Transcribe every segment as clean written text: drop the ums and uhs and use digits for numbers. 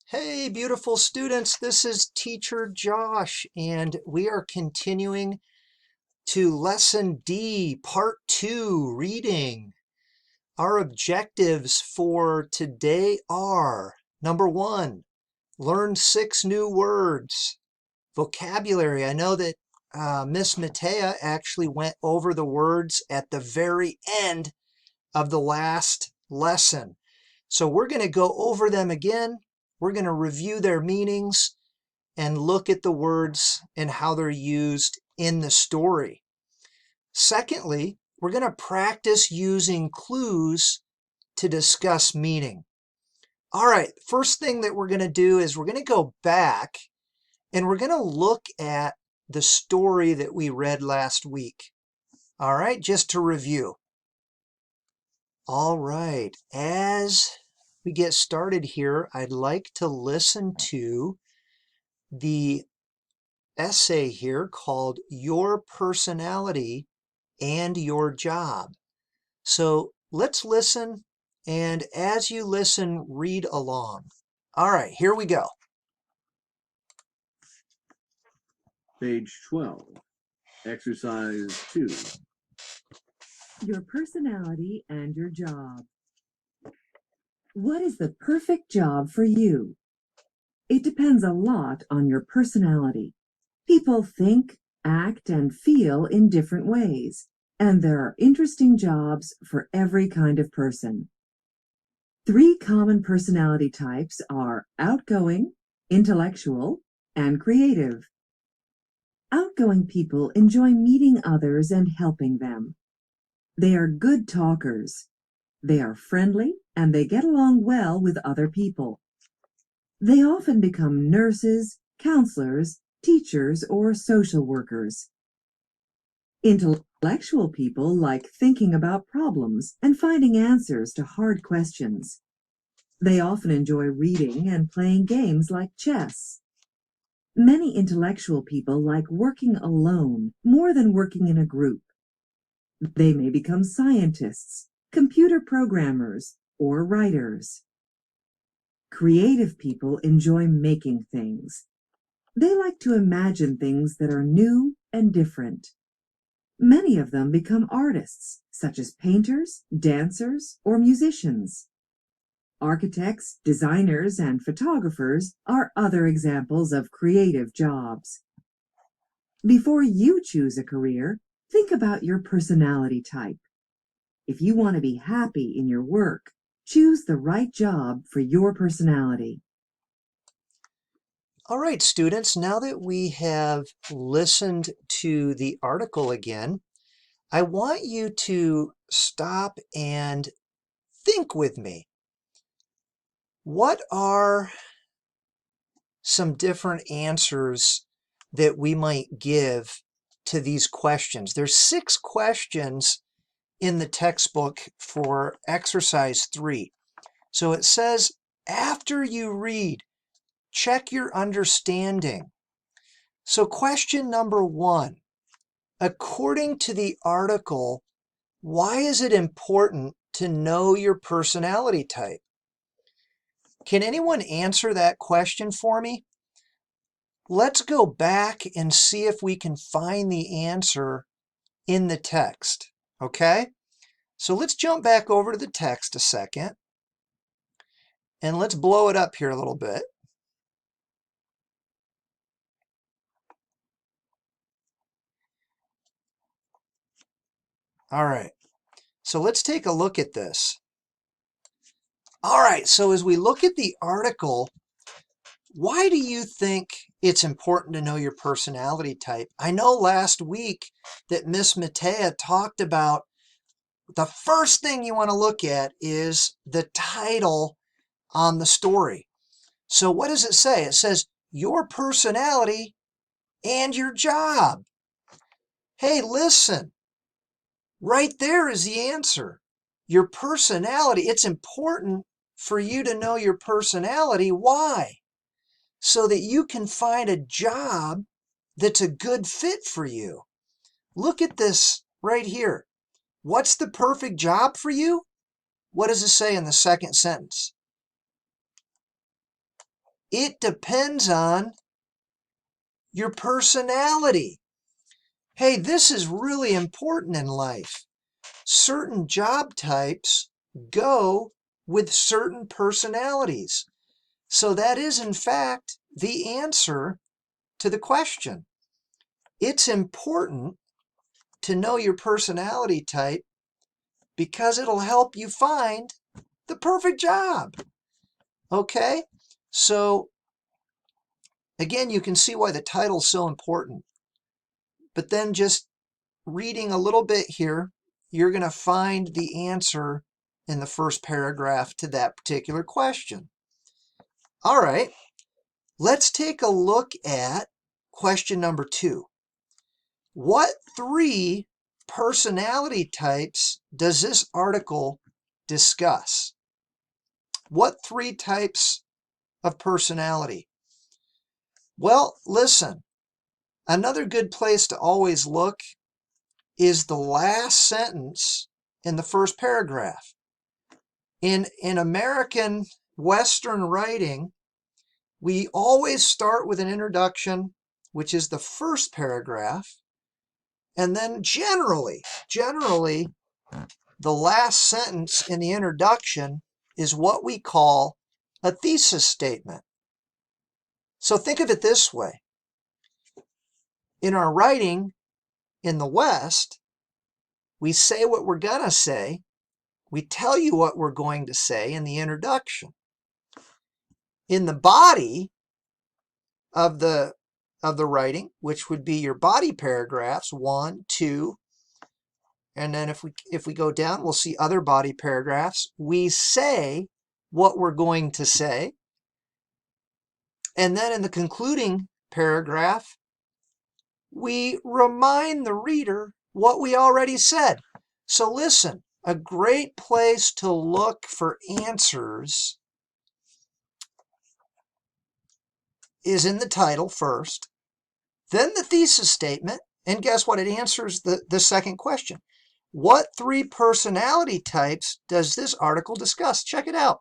Hey, beautiful students, this is Teacher Josh, and we are continuing to Lesson D, Part 2, Reading. Our objectives for today are, number 1, learn 6 new words. Vocabulary, I know that Miss Matea actually went over the words at the very end of the last lesson. So we're going to go over them again. We're going to review their meanings and look at the words and how they're used in the story. Secondly, we're going to practice using clues to discuss meaning. All right, first thing that we're going to do is we're going to go back and we're going to look at the story that we read last week. All right, just to review. All right, as we get started here, I'd like to listen to the essay here called Your Personality and Your Job. So let's listen, and as you listen, read along. All right, here we go. Page 12, Exercise 2. Your personality and your job. What is the perfect job for you? It depends a lot on your personality. People think, act, and feel in different ways, and there are interesting jobs for every kind of person. 3 common personality types are outgoing, intellectual, and creative. Outgoing people enjoy meeting others and helping them. They are good talkers. They are friendly and they get along well with other people. They often become nurses, counselors, teachers, or social workers. Intellectual people like thinking about problems and finding answers to hard questions. They often enjoy reading and playing games like chess. Many intellectual people like working alone more than working in a group. They may become scientists, computer programmers, or writers. Creative people enjoy making things. They like to imagine things that are new and different. Many of them become artists, such as painters, dancers, or musicians. Architects, designers, and photographers are other examples of creative jobs. Before you choose a career, think about your personality type. If you want to be happy in your work, choose the right job for your personality. All right, students, now that we have listened to the article again, I want you to stop and think with me. What are some different answers that we might give to these questions? There's 6 questions in the textbook for exercise 3. So it says, after you read, check your understanding. So question number 1, according to the article, why is it important to know your personality type? Can anyone answer that question for me? Let's go back and see if we can find the answer in the text, okay? So let's jump back over to the text a second, and let's blow it up here a little bit. All right, so let's take a look at this. All right, so as we look at the article, why do you think it's important to know your personality type? I know last week that Miss Matea talked about the first thing you want to look at is the title on the story. So what does it say? It says, your personality and your job. Hey, listen, right there is the answer. Your personality, it's important for you to know your personality. Why? So that you can find a job that's a good fit for you. Look at this right here. What's the perfect job for you? What does it say in the second sentence? It depends on your personality. Hey, this is really important in life. Certain job types go with certain personalities. So that is, in fact, the answer to the question. It's important to know your personality type because it'll help you find the perfect job. Okay? So, again, you can see why the title's so important. But then just reading a little bit here, you're going to find the answer in the first paragraph to that particular question. All right, let's take a look at question number 2. What 3 personality types does this article discuss? What 3 types of personality? Well, listen, another good place to always look is the last sentence in the first paragraph. In American Western writing, we always start with an introduction, which is the first paragraph, and then generally, the last sentence in the introduction is what we call a thesis statement. So think of it this way. In our writing in the West, we say what we're going to say. We tell you what we're going to say in the introduction. In the body of the writing, which would be your body paragraphs, 1, 2, and then if we go down, we'll see other body paragraphs. We say what we're going to say. And then in the concluding paragraph, we remind the reader what we already said. So listen, a great place to look for answers is in the title first, then the thesis statement, and guess what? It answers the second question. What 3 personality types does this article discuss? Check it out.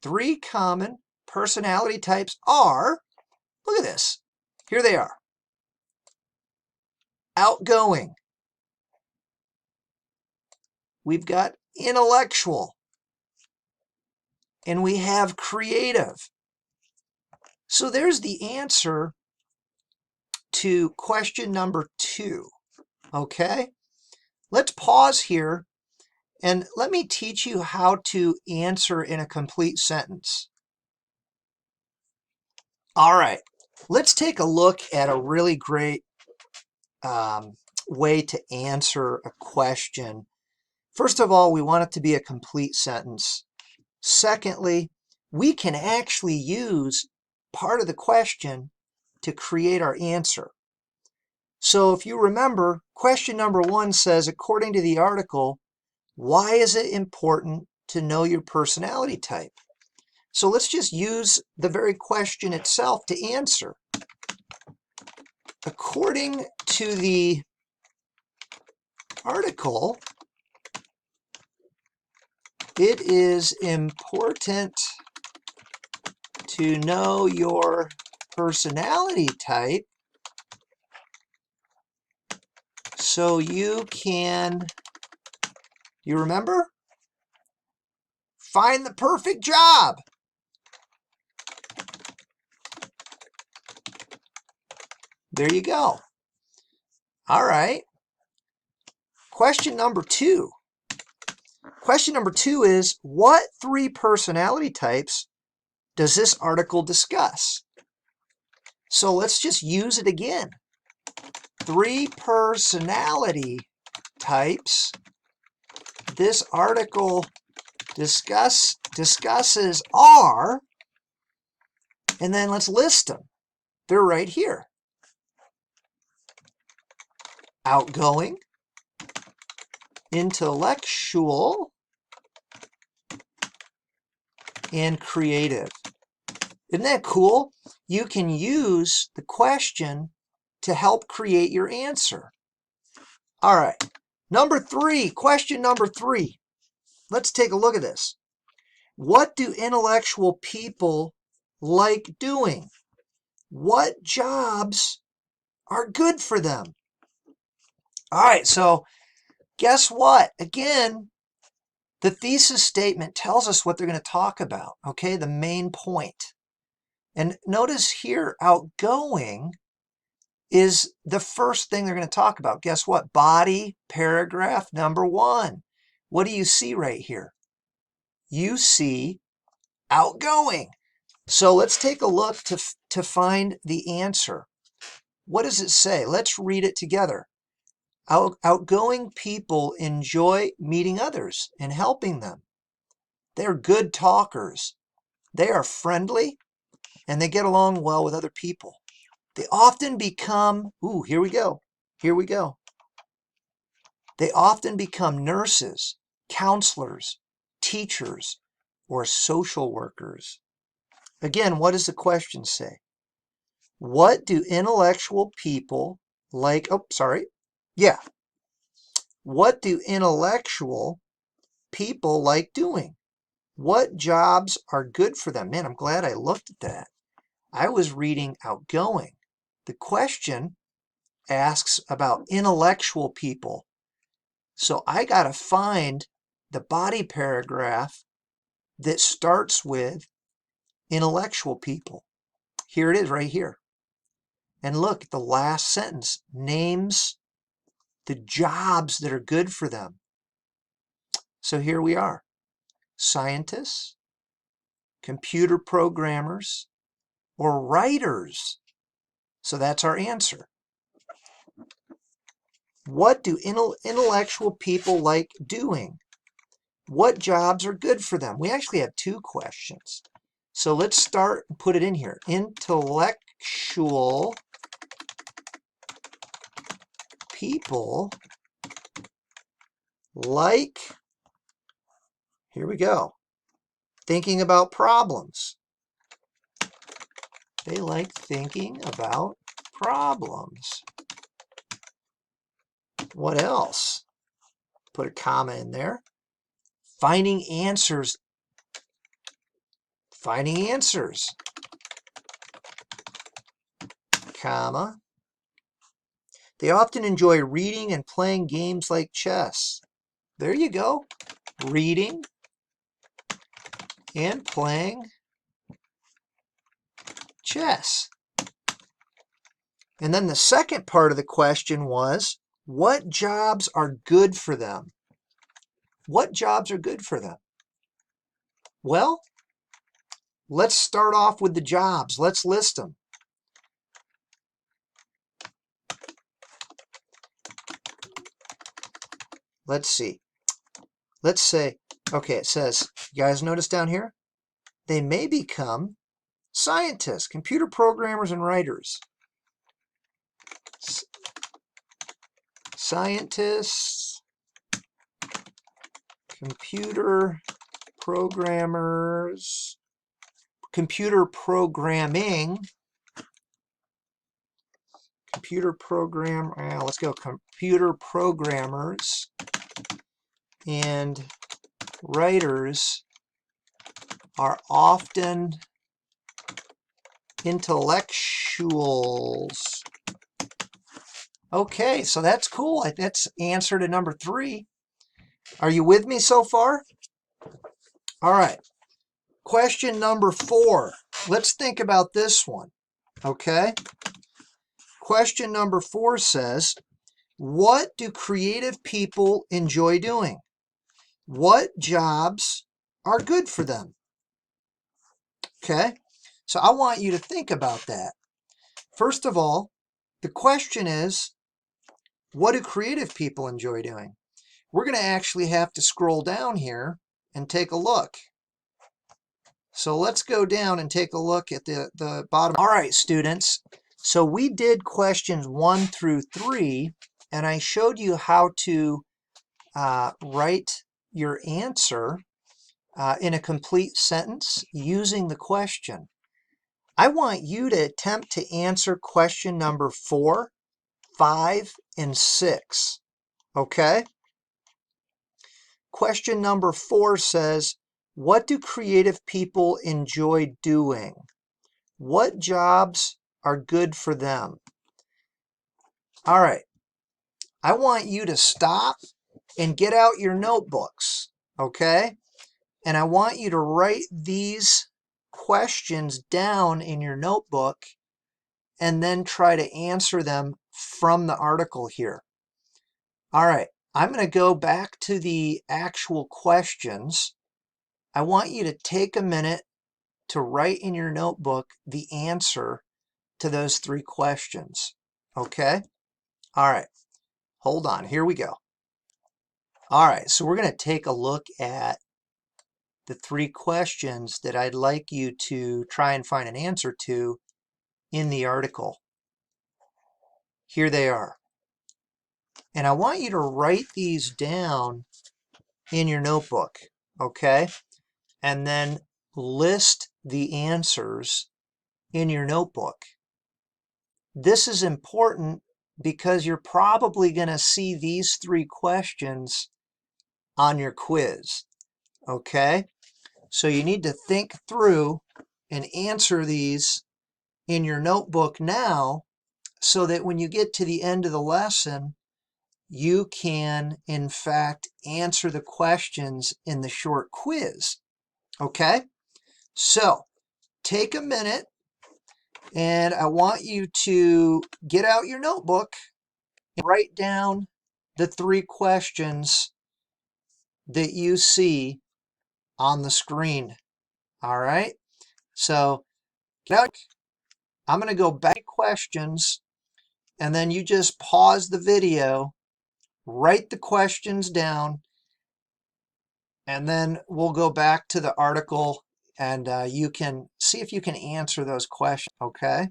3 common personality types are, look at this, here they are. Outgoing. We've got intellectual. And we have creative. So there's the answer to question number 2. Okay? Let's pause here and let me teach you how to answer in a complete sentence. All right, let's take a look at a really great way to answer a question. First of all, we want it to be a complete sentence. Secondly, we can actually use part of the question to create our answer. So if you remember, question number 1 says, according to the article, why is it important to know your personality type? So let's just use the very question itself to answer. According to the article, it is important to know your personality type so you can, you remember? Find the perfect job. There you go. All right. Question number 2. Question number 2 is, what 3 personality types does this article discuss? So let's just use it again. 3 personality types this article discusses are, and then let's list them. They're right here. Outgoing, intellectual, and creative. Isn't that cool? You can use the question to help create your answer. All right, number 3, question number 3. Let's take a look at this. What do intellectual people like doing? What jobs are good for them? All right, so guess what? Again, the thesis statement tells us what they're going to talk about, okay? The main point. And notice here, outgoing is the first thing they're going to talk about. Guess what? Body, paragraph number 1. What do you see right here? You see outgoing. So let's take a look to find the answer. What does it say? Let's read it together. Outgoing people enjoy meeting others and helping them. They're good talkers. They are friendly and they get along well with other people. They often become, here we go. Here we go. They often become nurses, counselors, teachers, or social workers. Again, what does the question say? What do intellectual people like? What do intellectual people like doing? What jobs are good for them? Man, I'm glad I looked at that. I was reading outgoing. The question asks about intellectual people. So I got to find the body paragraph that starts with intellectual people. Here it is right here. And look, the last sentence names the jobs that are good for them. So here we are. Scientists, computer programmers, or writers. So that's our answer. What do intellectual people like doing? What jobs are good for them? We actually have 2 questions. So let's start and put it in here. Intellectual people like, here we go, thinking about problems. They like thinking about problems. What else? Put a comma in there. Finding answers. Finding answers. Comma. They often enjoy reading and playing games like chess. There you go. Reading and playing chess. And then the second part of the question was, what jobs are good for them? What jobs are good for them? Well, let's start off with the jobs. Let's list them. Let's see. Let's say, okay, it says, you guys notice down here? They may become scientists, computer programmers, and writers. Scientists, computer programmers, computer programming, let's go, computer programmers and writers are often intellectuals. Okay, so that's cool. That's answer to number 3. Are you with me so far? All right. Question number 4. Let's think about this one. Okay. Question number 4 says, what do creative people enjoy doing? What jobs are good for them? Okay. So I want you to think about that. First of all, the question is, what do creative people enjoy doing? We're going to actually have to scroll down here and take a look. So let's go down and take a look at the bottom. All right, students. So we did questions 1 through 3, and I showed you how to write your answer in a complete sentence using the question. I want you to attempt to answer question number 4, 5, and 6. Okay? Question number 4 says, what do creative people enjoy doing? What jobs are good for them? All right. I want you to stop and get out your notebooks, okay? And I want you to write these questions down in your notebook and then try to answer them from the article here. All right, I'm going to go back to the actual questions. I want you to take a minute to write in your notebook the answer to those 3 questions. Okay? All right, hold on. Here we go. All right, so we're going to take a look at the 3 questions that I'd like you to try and find an answer to in the article. Here they are. And I want you to write these down in your notebook, okay? And then list the answers in your notebook. This is important because you're probably going to see these 3 questions on your quiz, okay? So you need to think through and answer these in your notebook now so that when you get to the end of the lesson, you can, in fact, answer the questions in the short quiz. Okay? So, take a minute and I want you to get out your notebook and write down the 3 questions that you see on the screen. All right? So, get out. I'm going to go back to questions and then you just pause the video, write the questions down, and then we'll go back to the article and you can see if you can answer those questions, okay?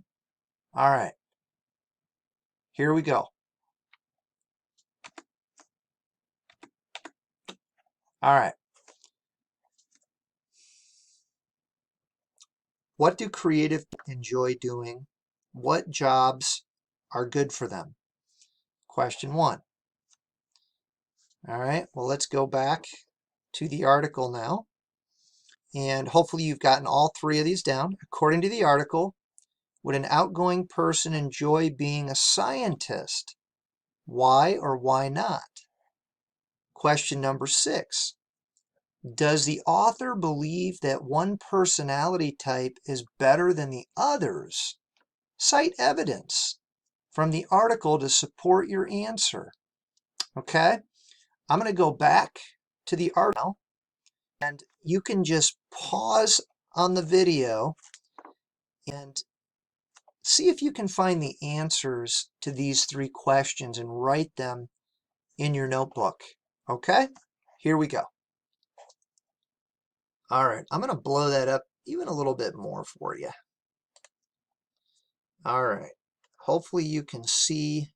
All right, here we go. All right. What do creative people enjoy doing? What jobs are good for them? Question 1. All right, well, let's go back to the article now. And hopefully you've gotten all 3 of these down. According to the article, would an outgoing person enjoy being a scientist? Why or why not? Question number 6. Does the author believe that one personality type is better than the others? Cite evidence from the article to support your answer. Okay, I'm going to go back to the article and you can just pause on the video and see if you can find the answers to these 3 questions and write them in your notebook. Okay, here we go. All right, I'm going to blow that up even a little bit more for you. All right, hopefully you can see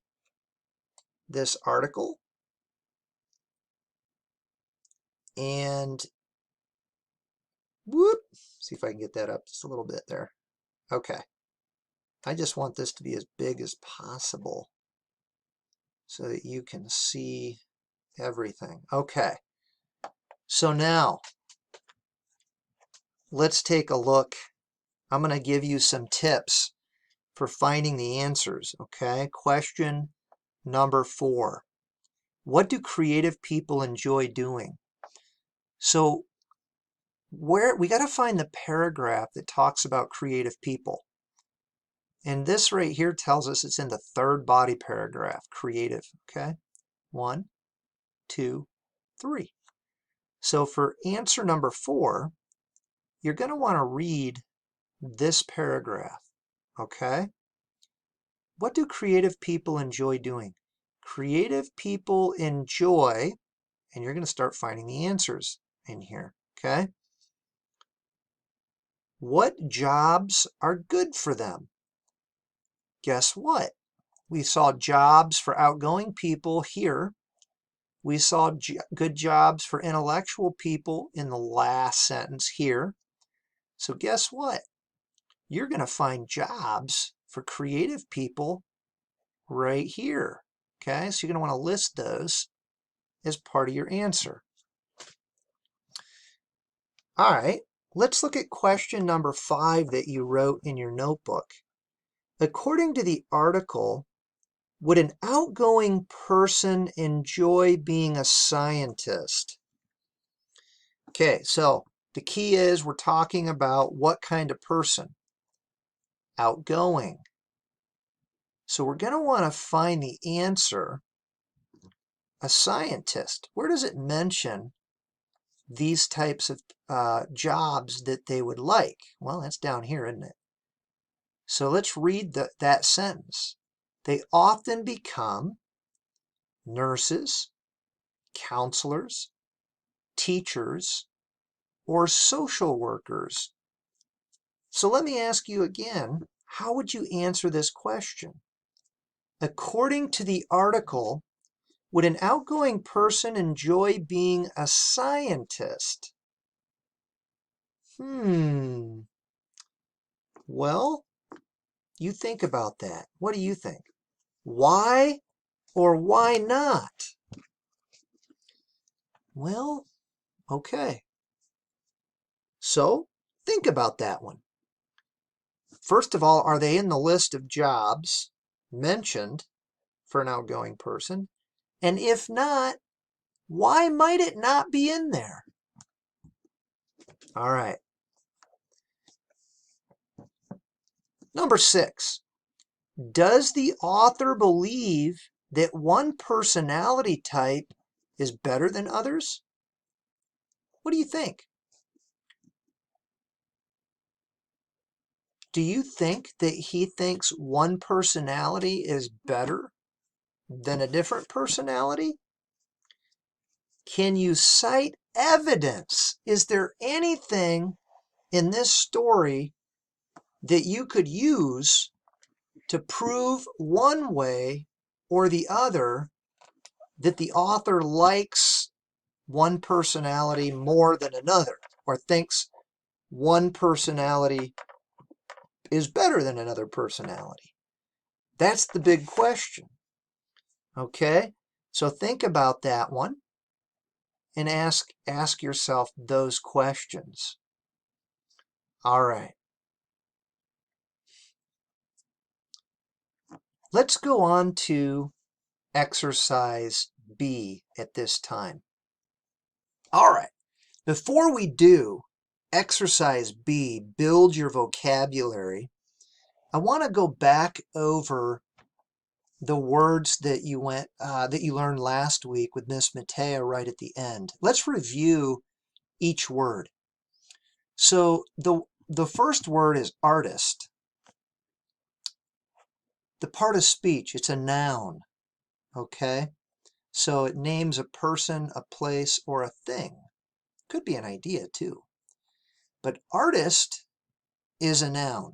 this article. And whoop, see if I can get that up just a little bit there. Okay, I just want this to be as big as possible so that you can see everything. Okay, so now let's take a look. I'm going to give you some tips for finding the answers. Okay, question number 4. What do creative people enjoy doing? So we got to find the paragraph that talks about creative people. And this right here tells us it's in the 3rd body paragraph, creative, okay? 1, 2, 3. So for answer number 4, you're going to want to read this paragraph, okay? What do creative people enjoy doing? Creative people enjoy, and you're going to start finding the answers in here, okay? What jobs are good for them? Guess what? We saw jobs for outgoing people here. We saw good jobs for intellectual people in the last sentence here. So guess what? You're going to find jobs for creative people right here. Okay, so you're going to want to list those as part of your answer. All right, let's look at question number 5 that you wrote in your notebook. According to the article, would an outgoing person enjoy being a scientist? Okay, so the key is we're talking about what kind of person? Outgoing. So we're going to want to find the answer, a scientist. Where does it mention these types of jobs that they would like? Well, that's down here, isn't it? So let's read that sentence. They often become nurses, counselors, teachers, or social workers. So let me ask you again, how would you answer this question? According to the article, would an outgoing person enjoy being a scientist? Well, you think about that. What do you think? Why or why not? Well, okay. So, think about that one. First of all, are they in the list of jobs mentioned for an outgoing person? And if not, why might it not be in there? All right. Number 6. Does the author believe that one personality type is better than others? What do you think? Do you think that he thinks one personality is better than a different personality? Can you cite evidence? Is there anything in this story that you could use to prove one way or the other that the author likes one personality more than another, or thinks one personality is better than another personality? That's the big question. Okay? So think about that one and ask yourself those questions. All right. Let's go on to exercise B at this time. All right. Before we do exercise B, build your vocabulary, I want to go back over the words that you learned last week with Miss Matea right at the end. Let's review each word. So the first word is artist. The part of speech, it's a noun, okay? So it names a person, a place, or a thing. Could be an idea too. But artist is a noun.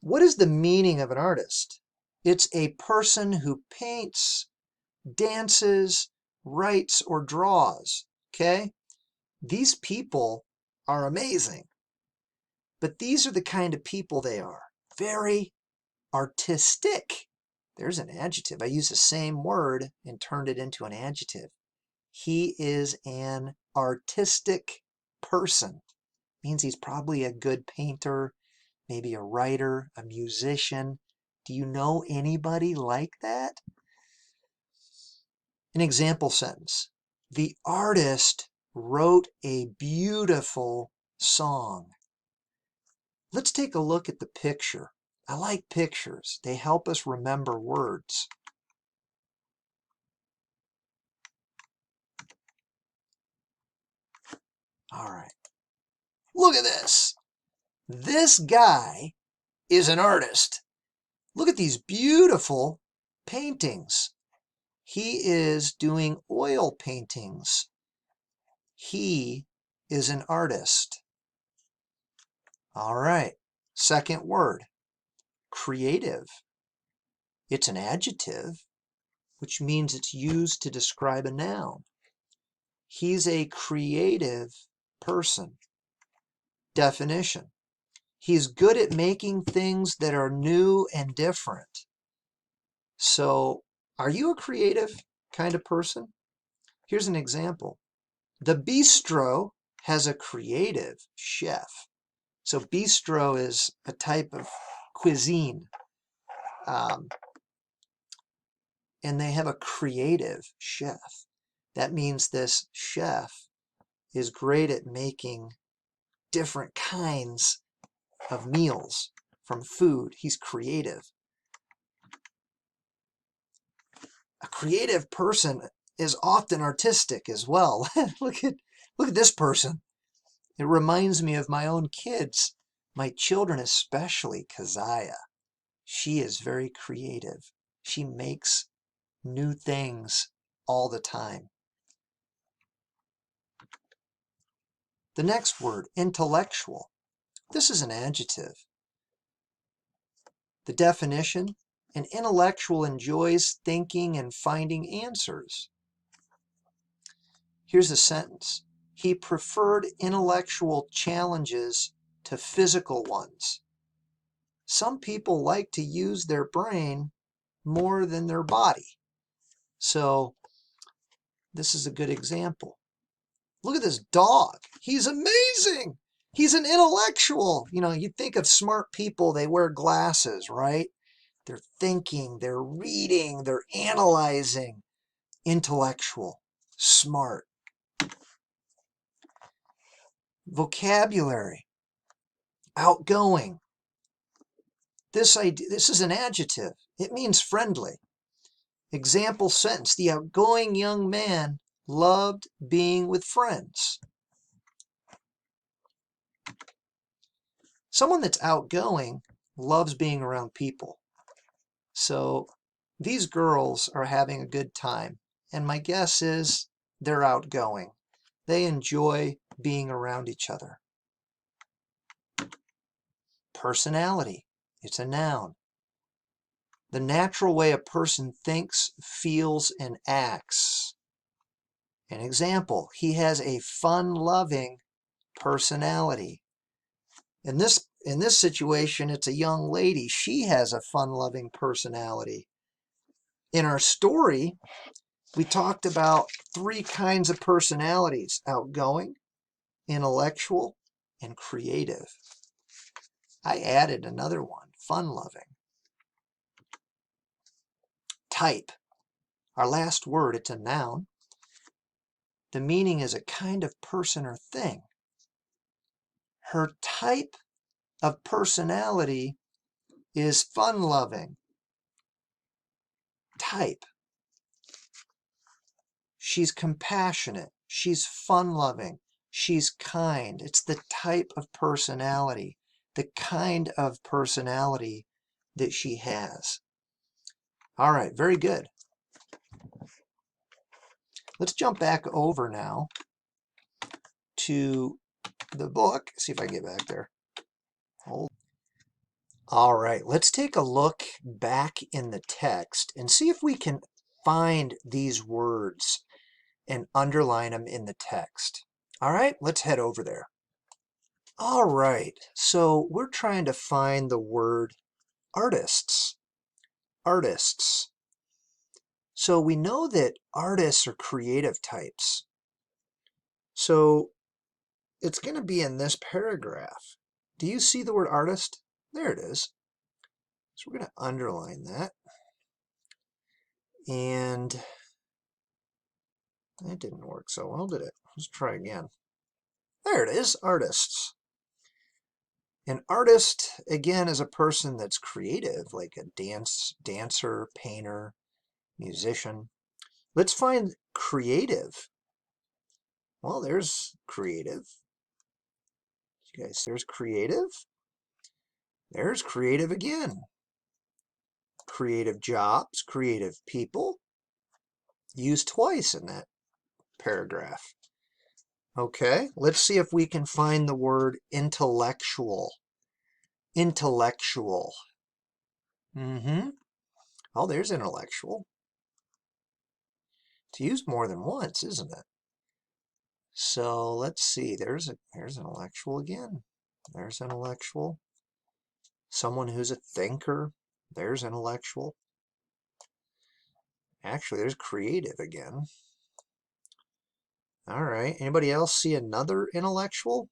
What is the meaning of an artist? It's a person who paints, dances, writes, or draws, okay? These people are amazing. But these are the kind of people they are. Very artistic. There's an adjective. I used the same word and turned it into an adjective. He is an artistic person. Means he's probably a good painter, maybe a writer, a musician. Do you know anybody like that? An example sentence. The artist wrote a beautiful song. Let's take a look at the picture. I like pictures. They help us remember words. All right. Look at this. This guy is an artist. Look at these beautiful paintings. He is doing oil paintings. He is an artist. All right. Second word, creative. It's an adjective, which means it's used to describe a noun. He's a creative person. Definition. He's good at making things that are new and different. So, are you a creative kind of person? Here's an example. The bistro has a creative chef. So bistro is a type of cuisine. And they have a creative chef. That means this chef is great at making different kinds of meals from food. He's creative. A creative person is often artistic as well. look at this person. It reminds me of my own kids, my children, especially Keziah. She is very creative. She makes new things all the time. The next word, intellectual. This is an adjective. The definition, an intellectual enjoys thinking and finding answers. Here's a sentence. He preferred intellectual challenges to physical ones. Some people like to use their brain more than their body. So this is a good example. Look at this dog. He's amazing. He's an intellectual. You know, you think of smart people, they wear glasses, right? They're thinking, they're reading, they're analyzing. Intellectual, smart. Vocabulary, outgoing. This is an adjective. It means friendly. Example sentence, the outgoing young man loved being with friends. Someone that's outgoing loves being around people. So these girls are having a good time. And my guess is they're outgoing. They enjoy being around each other. Personality. It's a noun. The natural way a person thinks, feels, and acts. An example, he has a fun-loving personality. In this situation, it's a young lady. She has a fun-loving personality. In our story, we talked about 3 kinds of personalities: outgoing, intellectual, and creative. I added another one, fun-loving. Type. Our last word, it's a noun. The meaning is a kind of person or thing. Her type of personality is fun-loving. Type. She's compassionate. She's fun-loving. She's kind. It's the type of personality, the kind of personality that she has. All right, very good. Let's jump back over now to the book. See if I can get back there. Hold. All right, let's take a look back in the text and see if we can find these words and underline them in the text. All right, let's head over there. All right, so we're trying to find the word artists. Artists. So we know that artists are creative types. So it's going to be in this paragraph. Do you see the word artist? There it is. So we're going to underline that. And that didn't work so well, did it? Let's try again. There it is, artists. An artist, again, is a person that's creative, like a dancer, painter, musician. Let's find creative. Well, there's creative. You guys, there's creative. There's creative again. Creative jobs, creative people. Used twice in that paragraph. Okay, let's see if we can find the word intellectual. Intellectual. Oh, there's intellectual. It's used more than once, isn't it? So let's see. There's intellectual again. There's intellectual. Someone who's a thinker. There's intellectual. Actually, there's creative again. All right. Anybody else see another intellectual?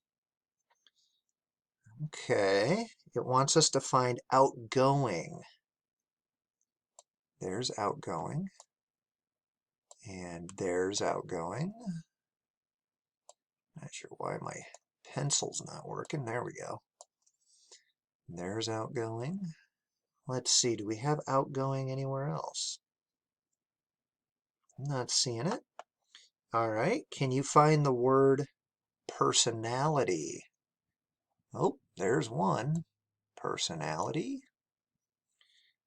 Okay. It wants us to find outgoing. There's outgoing. And there's outgoing. Not sure why my pencil's not working. There we go. There's outgoing. Let's see. Do we have outgoing anywhere else? I'm not seeing it. All right. Can you find the word personality? Oh, there's one. Personality.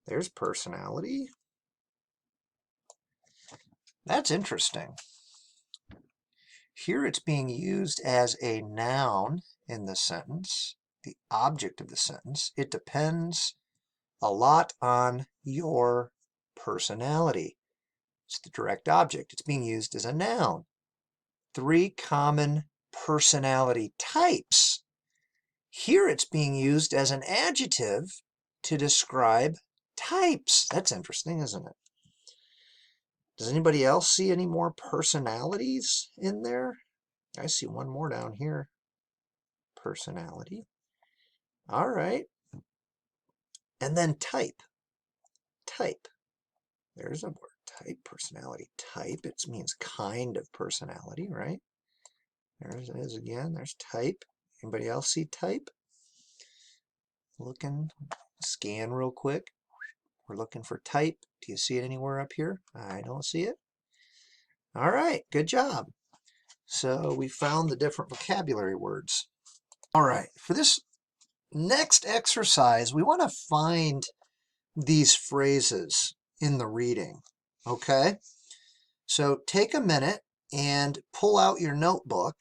There's personality. That's interesting. Here it's being used as a noun in the sentence, the object of the sentence. It depends a lot on your personality. It's the direct object. It's being used as a noun. 3 common personality types. Here it's being used as an adjective to describe types. That's interesting, isn't it? Does anybody else see any more personalities in there? I see one more down here. Personality. All right. And then type. Type. There's a word. Type. Personality. Type. It means kind of personality, right? There it is again. There's type. Anybody else see type? Looking. Scan real quick. We're looking for type. Do you see it anywhere up here? I don't see it. All right. Good job. So we found the different vocabulary words. All right. For this next exercise, we want to find these phrases in the reading. Okay? So take a minute and pull out your notebook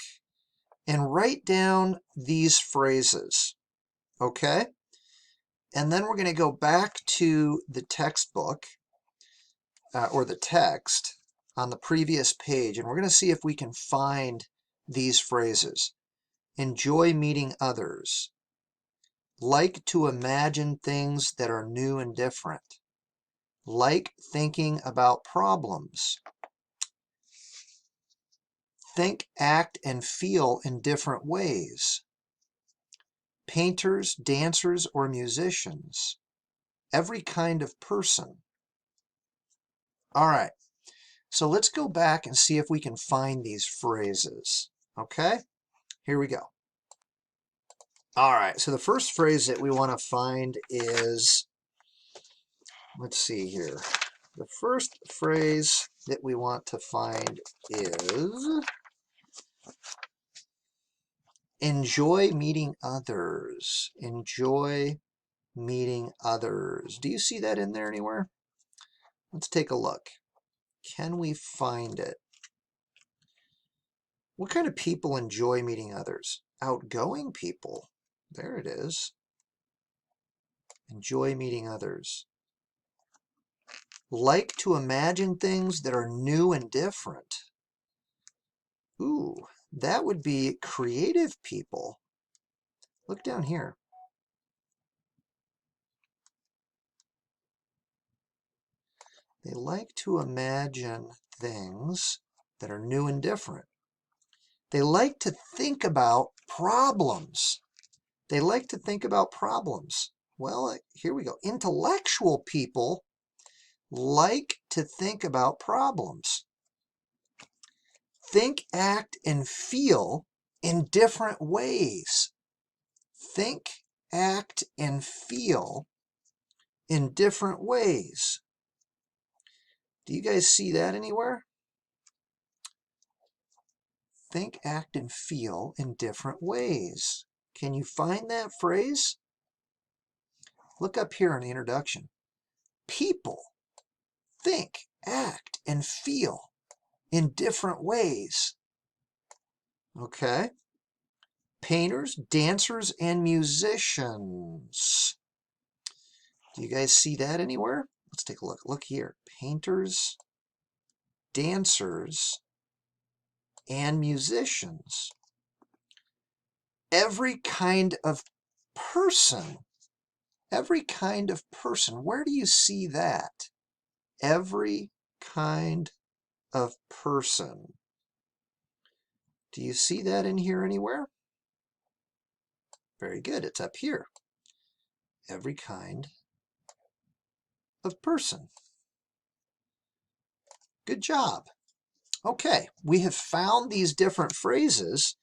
and write down these phrases. Okay? And then we're going to go back to the textbook or the text on the previous page, and we're going to see if we can find these phrases. Enjoy meeting others. Like to imagine things that are new and different. Like thinking about problems. Think, act, and feel in different ways. Painters, dancers, or musicians. Every kind of person. All right, so let's go back and see if we can find these phrases. Okay, here we go. All right, so the first phrase that we want to find is, let's see here. The first phrase that we want to find is enjoy meeting others. Enjoy meeting others. Do you see that in there anywhere? Let's take a look. Can we find it? What kind of people enjoy meeting others? Outgoing people. There it is. Enjoy meeting others. Like to imagine things that are new and different. Ooh, that would be creative people. Look down here. They like to imagine things that are new and different. They like to think about problems. They like to think about problems. Well, here we go. Intellectual people like to think about problems. Think, act, and feel in different ways. Think, act, and feel in different ways. Do you guys see that anywhere? Think, act, and feel in different ways. Can you find that phrase? Look up here in the introduction. People think, act, and feel in different ways. Okay. Painters, dancers, and musicians. Do you guys see that anywhere? Let's take a look. Look here. Painters, dancers, and musicians. Every kind of person. Every kind of person. Where do you see that? Every kind of person. Do you see that in here anywhere? Very good. It's up here. Every kind of person. Good job. Okay, we have found these different phrases.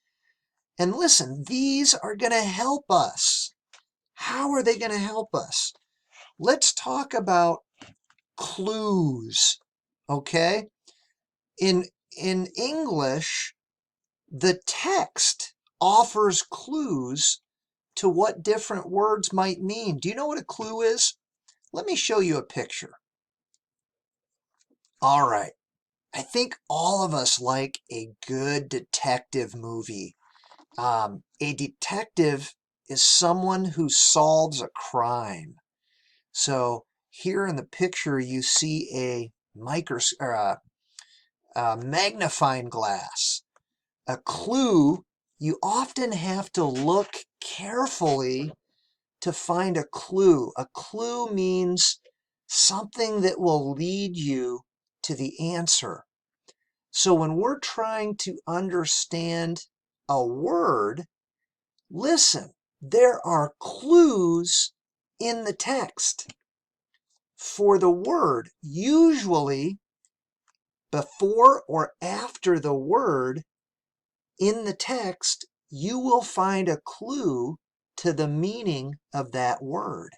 And listen, these are going to help us. How are they going to help us? Let's talk about clues. Okay? In English, the text offers clues to what different words might mean. Do you know what a clue is? Let me show you a picture. All right. I think all of us like a good detective movie. A detective is someone who solves a crime. So here in the picture, you see a magnifying glass. A clue, you often have to look carefully to find a clue. A clue means something that will lead you to the answer. So when we're trying to understand a word, listen, there are clues in the text for the word. Usually, before or after the word in the text, you will find a clue to the meaning of that word.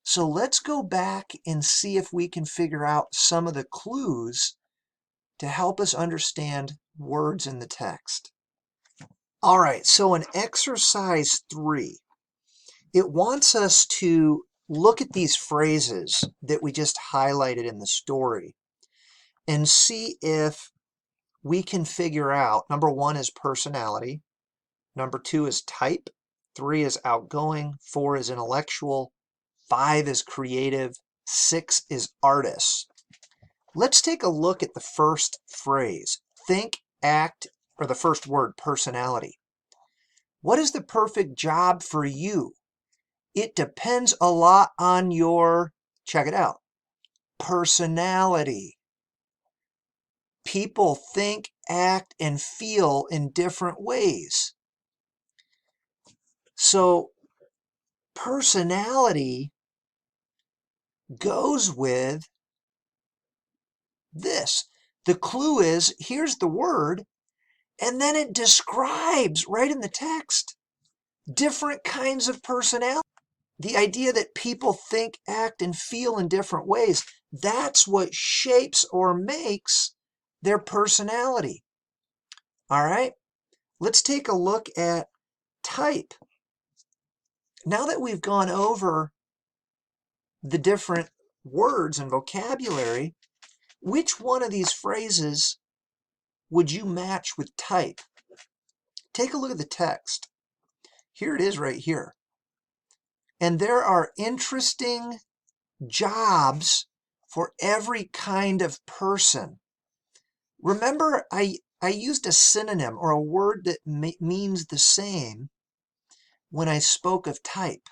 So let's go back and see if we can figure out some of the clues to help us understand words in the text. All right, so in exercise 3, it wants us to look at these phrases that we just highlighted in the story and see if we can figure out, number 1 is personality, number 2 is type, 3 is outgoing, 4 is intellectual, 5 is creative, 6 is artist. Let's take a look at the first phrase, think, act, or the first word, personality. What is the perfect job for you? It depends a lot on your, check it out, personality. People think, act, and feel in different ways. So personality goes with this. The clue is, here's the word, and then it describes right in the text different kinds of personality. The idea that people think, act, and feel in different ways, that's what shapes or makes their personality. All right, let's take a look at type. Now that we've gone over the different words and vocabulary, which one of these phrases would you match with type? Take a look at the text. Here it is right here. And there are interesting jobs for every kind of person. Remember, I used a synonym or a word that means the same when I spoke of type.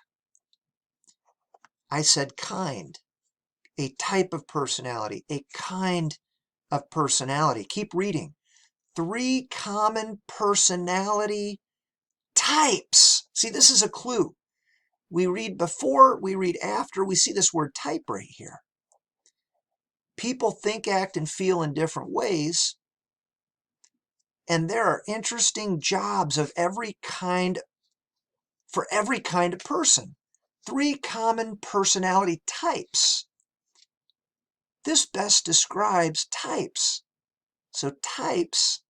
I said kind, a type of personality, a kind of personality. Keep reading. 3 common personality types. See, this is a clue. We read before, we read after, we see this word type right here. People think, act, and feel in different ways. And there are interesting jobs of every kind for every kind of person. 3 common personality types. This best describes types. So types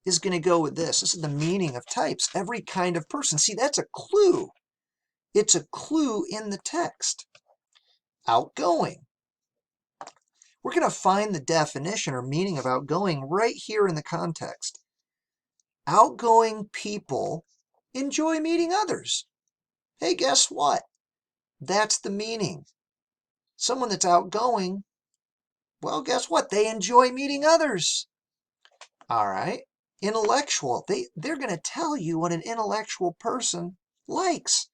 is going to go with this. This is the meaning of types. Every kind of person. See, that's a clue. It's a clue in the text. Outgoing. We're going to find the definition or meaning of outgoing right here in the context. Outgoing people enjoy meeting others. Hey, guess what? That's the meaning. Someone that's outgoing, well, guess what? They enjoy meeting others. All right. Intellectual. They're going to tell you what an intellectual person likes.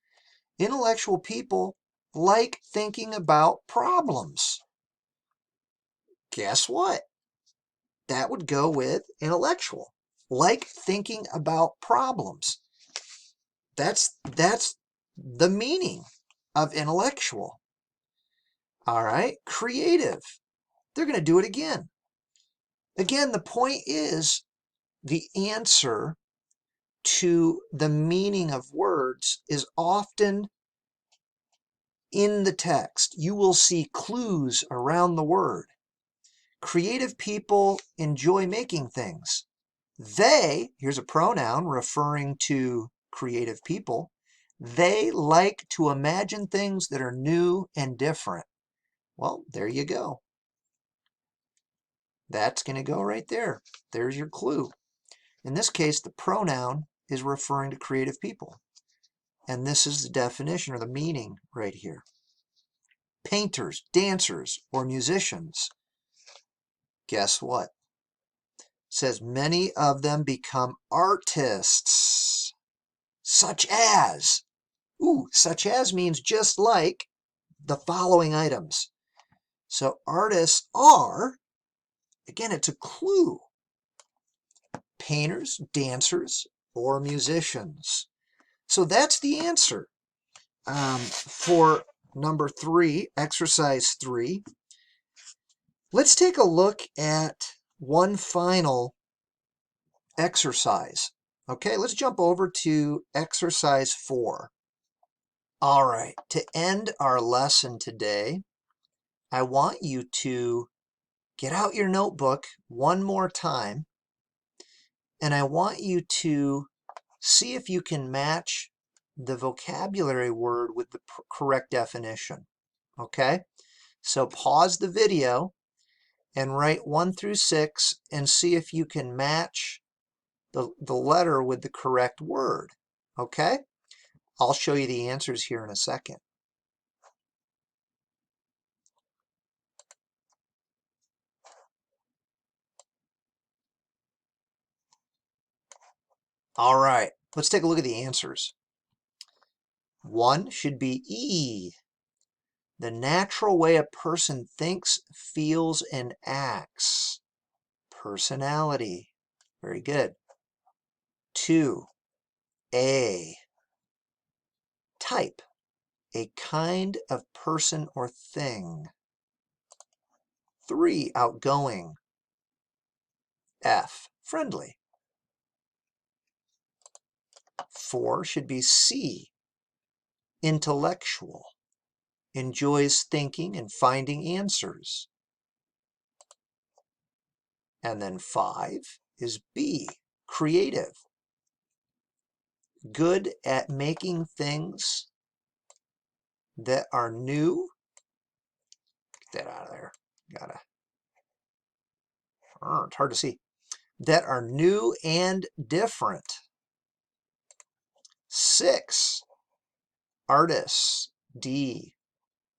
Intellectual people like thinking about problems. Guess what? That would go with intellectual. like thinking about problems. That's the meaning of intellectual. All right, creative. They're going to do it again. Again, the point is the answer to the meaning of words is often in the text. You will see clues around the word. Creative people enjoy making things. They, here's a pronoun referring to creative people, they like to imagine things that are new and different. Well, there you go. That's going to go right there. There's your clue. In this case, the pronoun is referring to creative people. And this is the definition or the meaning right here. Painters, dancers, or musicians. Guess what? It says many of them become artists. Such as. Ooh, such as means just like the following items. So artists are, again, it's a clue. Painters, dancers, or musicians. So that's the answer for number 3, exercise 3. Let's take a look at one final exercise. Okay, let's jump over to exercise 4. All right, to end our lesson today, I want you to get out your notebook one more time, and I want you to see if you can match the vocabulary word with the correct definition. Okay, so pause the video and write 1 through 6 and see if you can match the letter with the correct word. Okay, I'll show you the answers here in a second. All right, let's take a look at the answers. 1 should be E. The natural way a person thinks, feels, and acts. Personality. Very good. 2, A. Type. A kind of person or thing. 3, outgoing. F, friendly. 4 should be C, intellectual. Enjoys thinking and finding answers. And then 5 is B, creative. Good at making things that are new. Get that out of there. It's hard to see. That are new and different. 6, artists. D,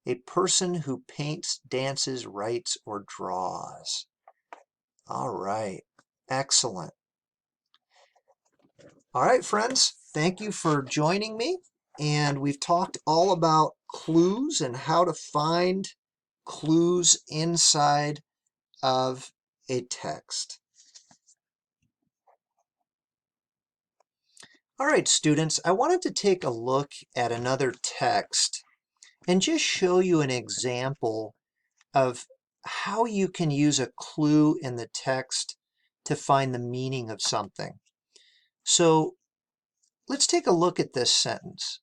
a person who paints, dances, writes, or draws. All right, excellent. All right, friends, thank you for joining me. And we've talked all about clues and how to find clues inside of a text. All right, students, I wanted to take a look at another text and just show you an example of how you can use a clue in the text to find the meaning of something. So let's take a look at this sentence.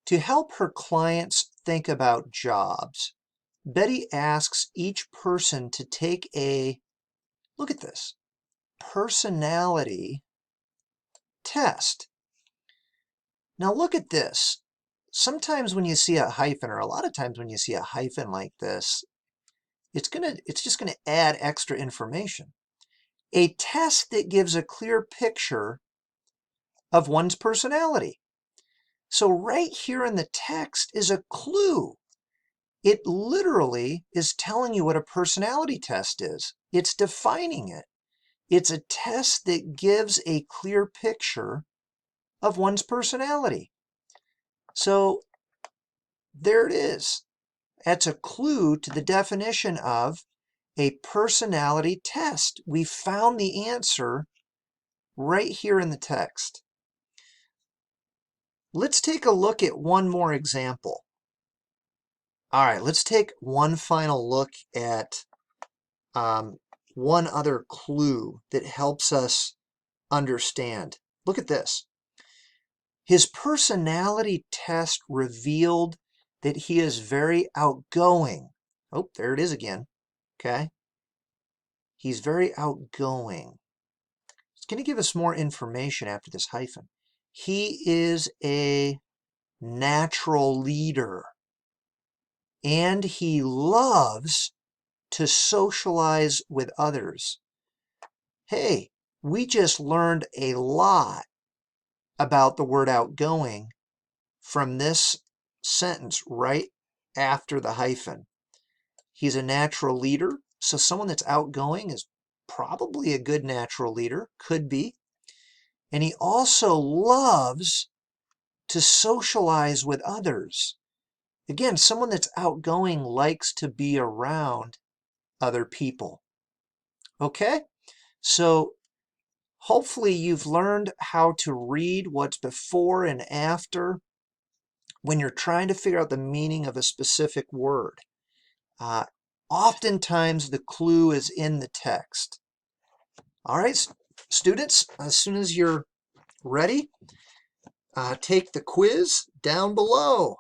To help her clients think about jobs, Betty asks each person to take a, look at this, personality test. Now look at this. Sometimes when you see a hyphen, or a lot of times when you see a hyphen like this, it's just gonna add extra information. A test that gives a clear picture of one's personality. So right here in the text is a clue. It literally is telling you what a personality test is. It's defining it. It's a test that gives a clear picture of one's personality. So there it is. That's a clue to the definition of a personality test. We found the answer right here in the text. Let's take a look at one more example. All right, let's take one final look at one other clue that helps us understand. Look at this. His personality test revealed that he is very outgoing. Oh, there it is again. Okay. He's very outgoing. It's going to give us more information after this hyphen. He is a natural leader, and he loves to socialize with others. Hey, we just learned a lot about the word outgoing from this sentence right after the hyphen. He's a natural leader, so someone that's outgoing is probably a good natural leader, could be. And he also loves to socialize with others. Again, someone that's outgoing likes to be around other people. Okay? So hopefully you've learned how to read what's before and after when you're trying to figure out the meaning of a specific word. Oftentimes the clue is in the text. All right, students, as soon as you're ready, take the quiz down below.